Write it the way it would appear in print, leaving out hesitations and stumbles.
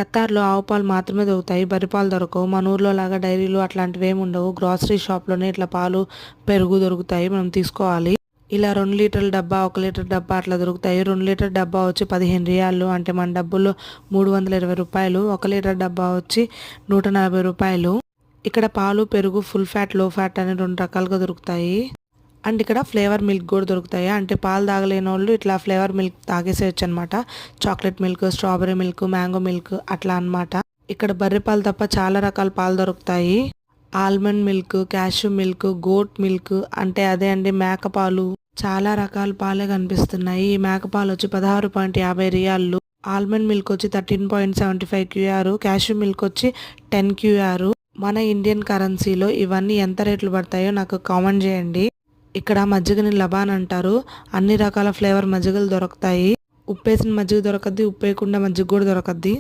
ఖతార్‌లో ఆవు పాలు మాత్రమే దొరుకుతాయి. బర్రె పాలు దొరకవు. మన ఊర్లో లాగా డైరీలు అట్లాంటివేమి ఉండవు. గ్రోసరీ షాప్‌లోనే ఇట్లా పాలు, పెరుగు దొరుకుతాయి. మనం తీసుకోవాలి. ఇలా 2 లీటర్ల డబ్బా, 1 లీటర్ డబ్బా అట్లా దొరుకుతాయి. 2 లీటర్ డబ్బా వచ్చి 15 రియాల్లు, అంటే మన డబ్బుల్లో $320. 1 లీటర్ డబ్బా వచ్చి $140. ఇక్కడ పాలు, పెరుగు ఫుల్ ఫ్యాట్, లో ఫ్యాట్ అని 2 రకాలుగా దొరుకుతాయి. అండ్ ఇక్కడ ఫ్లేవర్ మిల్క్ కూడా దొరుకుతాయి. అంటే పాలు తాగలేనోళ్ళు ఇట్లా ఫ్లేవర్ మిల్క్ తాగేసేయచ్చు అనమాట. Chocolate milk, strawberry milk, mango milk అట్లా అనమాట. ఇక్కడ బర్రె పాలు తప్ప చాలా రకాల పాలు దొరుకుతాయి. Almond milk, cashew milk, goat milk, అంటే అదే అండి మేక పాలు. చాలా రకాల పాలే కనిపిస్తున్నాయి. ఈ మేక పాలు వచ్చి 16.50 రియాల్లు. ఆల్మండ్ మిల్క్ వచ్చి 13.75 క్యూఆర్. క్యాష్యూ మిల్క్ వచ్చి 10 క్యూఆర్. మన ఇండియన్ కరెన్సీలో ఇవన్నీ ఎంత రేట్లు పడతాయో నాకు కామెంట్ చేయండి. ఇక్కడ మజ్జిగని లబాన్ అంటారు. అన్ని రకాల ఫ్లేవర్ మజ్జిగలు దొరుకుతాయి. ఉప్పేసిన మజ్జిగ దొరకద్ది, ఉప్పేయకుండా మజ్జిగ కూడా దొరకద్ది.